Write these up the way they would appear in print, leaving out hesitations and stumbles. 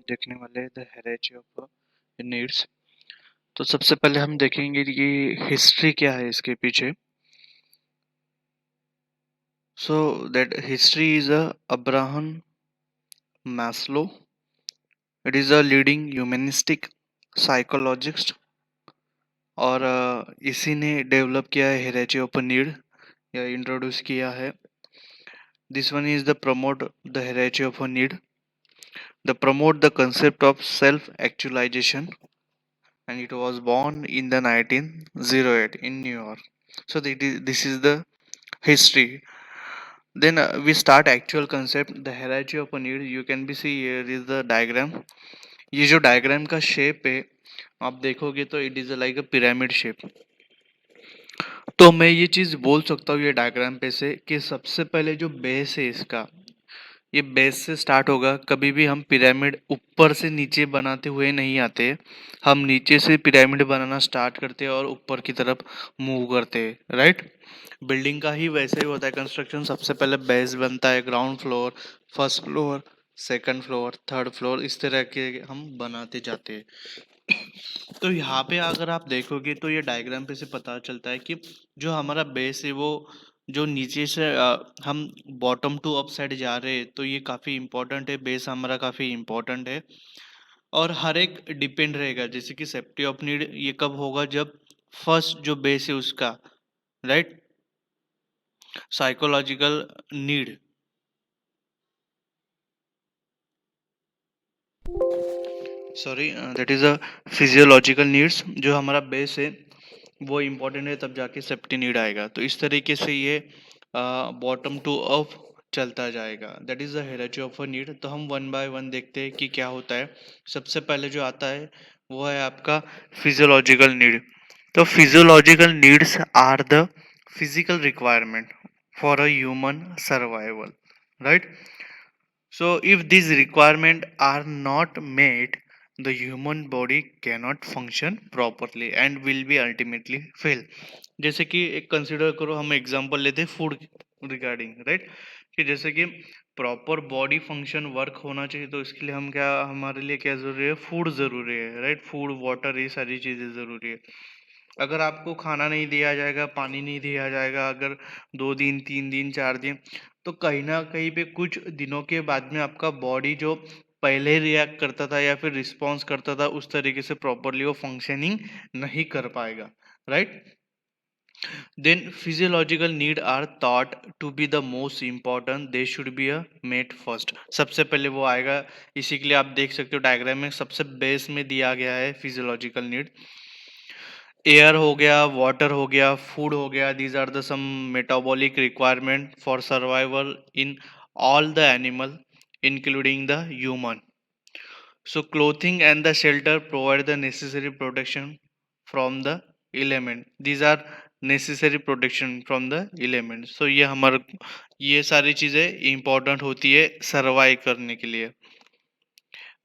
देखने वाले हैं द हेरेजी ऑफ नीड्स। तो सबसे पहले हम देखेंगे कि हिस्ट्री क्या है इसके पीछे। So that history is Abraham Maslow. It is a leading humanistic psychologist और इसी ने डेवलप किया है हेरेजी ऑफ नीड या इंट्रोड्यूस किया है। This one is the promote the hierarchy of need, the promote the concept of self actualization, and it was born in the 1908 in New York. So this is the history. Then we start actual concept, the hierarchy of a need. You can be see here is the diagram. ये जो diagram का shape है आप देखोगे तो it is like a pyramid shape. तो मैं ये चीज बोल सकता हूँ ये डायग्राम पे से कि सबसे पहले जो बेस है इसका, ये बेस से स्टार्ट होगा। कभी भी हम पिरामिड ऊपर से नीचे बनाते हुए नहीं आते, हम नीचे से पिरामिड बनाना स्टार्ट करते हैं और ऊपर की तरफ मूव करते हैं, राइट। बिल्डिंग का ही वैसे ही होता है कंस्ट्रक्शन। सबसे पहले बेस बनता है, ground floor, first floor, second floor, third floor, इस तरह के हम बनाते जाते हैं। तो यहाँ पे अगर आप देखोगे तो ये डायग्राम पे से पता चलता है कि जो हमारा बेस है वो जो नीचे से हम बॉटम टू अप साइड जा रहे हैं, तो ये काफ़ी इम्पोर्टेंट है। बेस हमारा काफ़ी इम्पोर्टेंट है और हर एक डिपेंड रहेगा। जैसे कि सेफ्टी ऑफ नीड ये कब होगा, जब फर्स्ट जो बेस है उसका, right, psychological need, sorry, that is a physiological needs, जो हमारा बेस है वो इम्पोर्टेंट है, तब जाके सेफ्टी नीड आएगा। तो इस तरीके से ये बॉटम टू अप चलता जाएगा। That is the hierarchy of a need. तो हम वन बाय वन देखते हैं कि क्या होता है। सबसे पहले जो आता है वो है आपका फिजियोलॉजिकल नीड। तो physiological needs are the physical requirement for a human survival, right. So, if these requirements are not met, the human body cannot function properly and will be ultimately fail. जैसे कि एक consider करो, हम example लेते हैं food regarding, right. कि जैसे कि प्रॉपर बॉडी फंक्शन वर्क होना चाहिए, तो इसके लिए हम क्या, हमारे लिए क्या जरूरी है, फूड जरूरी है, राइट। फूड, वाटर, ये सारी चीजें जरूरी है। अगर आपको खाना नहीं दिया जाएगा, पानी नहीं दिया जाएगा, अगर 2 दिन, 3 दिन, 4 दिन, तो कहीं ना कहीं पे कुछ दिनों के बाद में आपका बॉडी जो पहले रिएक्ट करता था या फिर रिस्पॉन्स करता था उस तरीके से प्रॉपरली वो फंक्शनिंग नहीं कर पाएगा, right. Then physiological need are thought to be the most important, they should be a met first. सबसे पहले वो आएगा। इसी के लिए आप देख सकते हो डायग्राम में सबसे बेस में दिया गया है फिजियोलॉजिकल नीड। एयर हो गया, वाटर हो गया, फूड हो गया, these are the some metabolic requirement for survival in all the animal including the human. So clothing and the shelter provide the necessary protection from the element. These are necessary protection from the elements. So ये हमारे, ये सारी चीजें important होती है survive करने के लिए।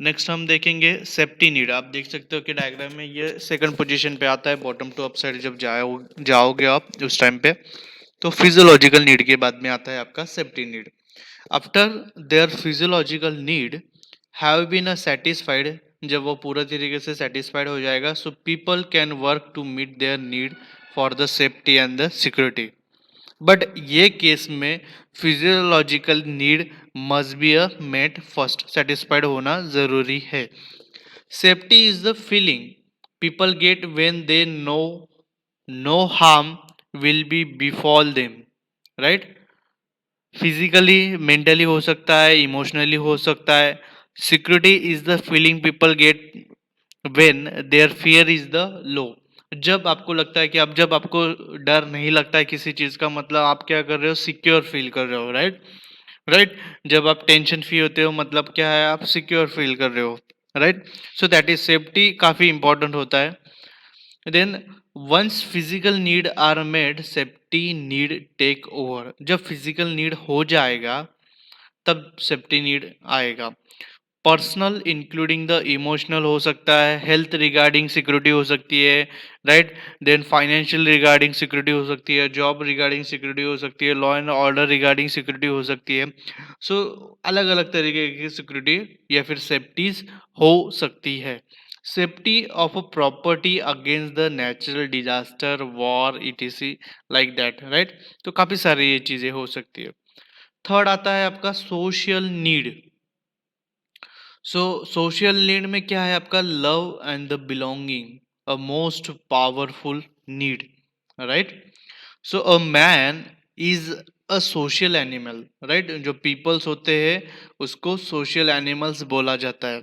नेक्स्ट हम देखेंगे सेफ्टी नीड। आप देख सकते हो कि डायग्राम में ये सेकंड पोजीशन पे आता है, बॉटम टू अप साइड जब जाओगे आप उस टाइम पे। तो फिजियोलॉजिकल नीड के बाद में आता है आपका safety need. After their physiological need have been a satisfied, जब वो पूरा तरीके से सेटिस्फाइड हो जाएगा, so people can work to meet their need for the safety and the security. But ये केस में physiological need must be a met first, satisfied होना जरूरी है। Safety is the feeling people get when they know no harm will be befall them, right. Physically, mentally हो सकता है, emotionally हो सकता है। Security is the feeling people get when their fear is the low. जब आपको लगता है कि अब जब आपको डर नहीं लगता है किसी चीज का, मतलब आप क्या कर रहे हो, सिक्योर फील कर रहे हो, राइट। राइट। जब आप टेंशन फ्री होते हो, मतलब क्या है, आप सिक्योर फील कर रहे हो, right. So that is safety, काफी इंपॉर्टेंट होता है। Then once physical need are made, safety need take over. जब फिजिकल नीड हो जाएगा तब सेफ्टी नीड आएगा। पर्सनल इंक्लूडिंग द इमोशनल हो सकता है, हेल्थ रिगार्डिंग सिक्योरिटी हो सकती है, right. Then financial regarding security हो सकती है, जॉब रिगार्डिंग सिक्योरिटी हो सकती है, law and order regarding security हो सकती है। सो अलग अलग तरीके की सिक्योरिटी या फिर सेफ्टीज हो सकती है। Safety of a property against the natural disaster, war, etc., like that, right. तो काफी सारी ये चीजें हो सकती है। थर्ड आता है आपका सोशल नीड। सोशल नीड में क्या है आपका? Love and the belonging, a most powerful need, right. So a man is a social animal, right. जो पीपल्स होते हैं उसको सोशल एनिमल्स बोला जाता है।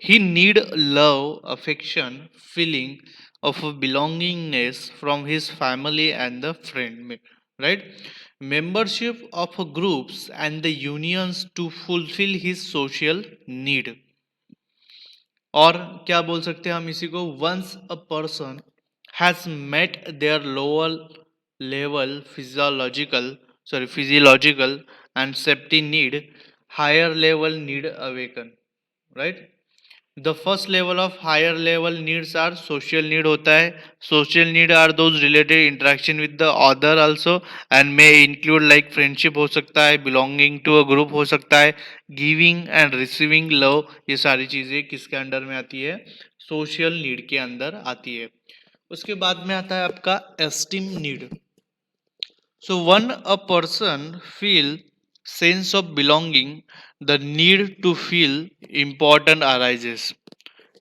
He need love, affection, feeling of belongingness from his family and the friend में, right. Membership of groups and the unions to fulfil his social need. और क्या बोल सकते हैं हम इसी को? Once a person has met there lower level physiological and safety need, higher level need awaken, right. The first level of higher level needs are social need होता है। Social need are those related interaction with the other also and may include like friendship हो सकता है, belonging to a group हो सकता है, giving and receiving love. ये सारी चीजें किसके अंडर में आती है? सोशल नीड के अंदर आती है। उसके बाद में आता है आपका esteem need. So when a person feel sense of belonging, the need to feel important arises.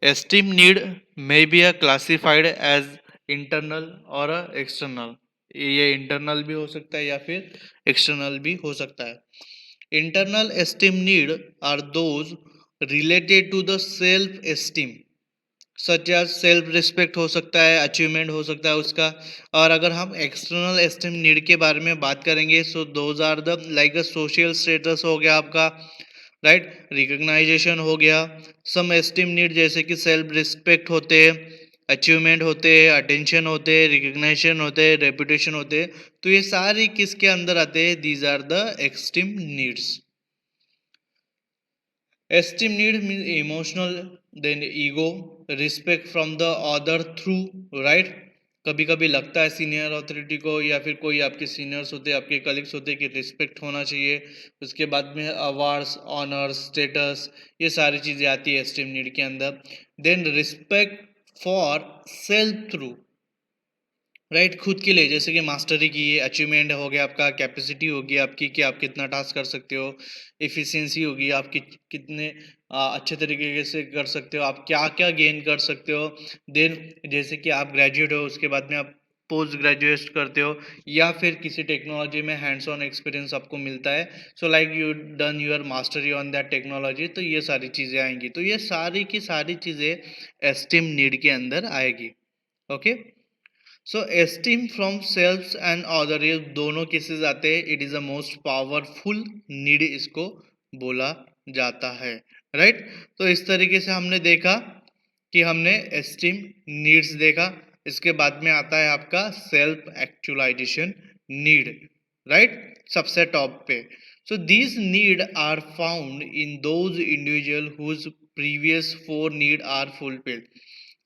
Esteem need may be a classified as internal or a external. ये इंटरनल भी हो सकता है या फिर एक्सटर्नल भी हो सकता है। Internal esteem need are those related to the self esteem, such as self respect हो सकता है, अचीवमेंट हो सकता है उसका। और अगर हम एक्सटर्नल एस्टीम नीड के बारे में बात करेंगे, so those are the like a social status हो गया आपका, राइट, रिकग्नाइजेशन हो गया। सम एस्टीम नीड जैसे कि सेल्फ रिस्पेक्ट होते हैं, अचीवमेंट होते हैं, अटेंशन होते हैं, रिकग्नाइजेशन होते हैं, रेपुटेशन होते हैं। तो ये सारी किसके अंदर आते हैं? These are the extreme needs. Esteem need means emotional, then ego, respect from the other through, right? कभी कभी लगता है सीनियर अथॉरिटी को या फिर कोई आपके सीनियर्स होते हैं, आपके कलीग्स होते हैं कि रिस्पेक्ट होना चाहिए। उसके बाद में अवार्ड्स, ऑनर्स, स्टेटस, ये सारी चीज़ें आती है एस्टीम नीड के अंदर। Then respect for self through, right, खुद के लिए, जैसे कि मास्टरी की अचीवमेंट हो गया आपका, कैपेसिटी होगी आपकी कि आप कितना टास्क कर सकते हो, एफिशिएंसी होगी आपकी कितने अच्छे तरीके से कर सकते हो, आप क्या क्या गेन कर सकते हो। देन जैसे कि आप ग्रेजुएट हो, उसके बाद में आप पोस्ट ग्रेजुएट करते हो या फिर किसी टेक्नोलॉजी में हैंड्स ऑन एक्सपीरियंस आपको मिलता है, so like you done your mastery on that technology, तो ये सारी चीज़ें आएंगी। तो ये सारी की सारी चीज़ें एस्टीम नीड के अंदर आएगी। Okay, so esteem from self and other, ये दोनों केसेस आते हैं। It is a most powerful need इसको बोला जाता है, राइट। तो इस तरीके से हमने देखा कि हमने एस्टीम नीड्स देखा। इसके बाद में आता है आपका सेल्फ एक्चुअलाइजेशन नीड, राइट, सबसे टॉप पे। So these need are found in those individual whose previous four need are fulfilled.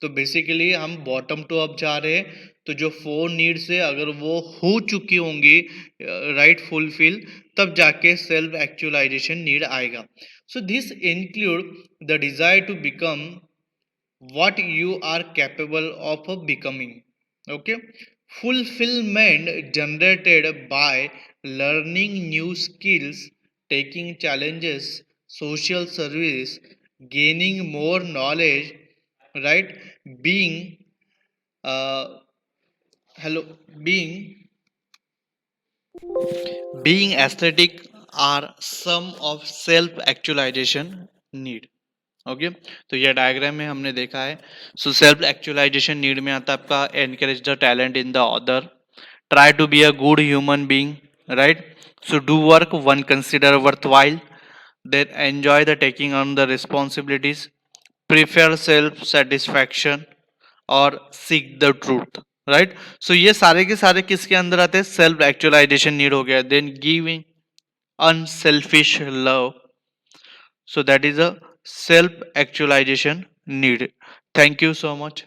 तो बेसिकली हम बॉटम टू अप जा रहे हैं, तो जो फोर नीड्स है अगर वो हो चुकी होंगी, राइट, फुलफिल, तब जाके सेल्फ एक्चुअलाइजेशन नीड आएगा। So this include the desire to become what you are capable of becoming. Okay, fulfillment generated by learning new skills, taking challenges, social service, gaining more knowledge, right, being uh, hello being being aesthetic are some of self actualization need. Okay, तो ये diagram में हमने देखा है। So self actualization need में आता है आपका encourage the talent in the other, try to be a good human being, right. So do work one consider worthwhile, then enjoy the taking on the responsibilities, prefer self satisfaction और seek the truth, right. So ये सारे के सारे किसके अंदर आते हैं? Self actualization need हो गया। Then giving unselfish love, so that is a self actualization need. Thank you so much.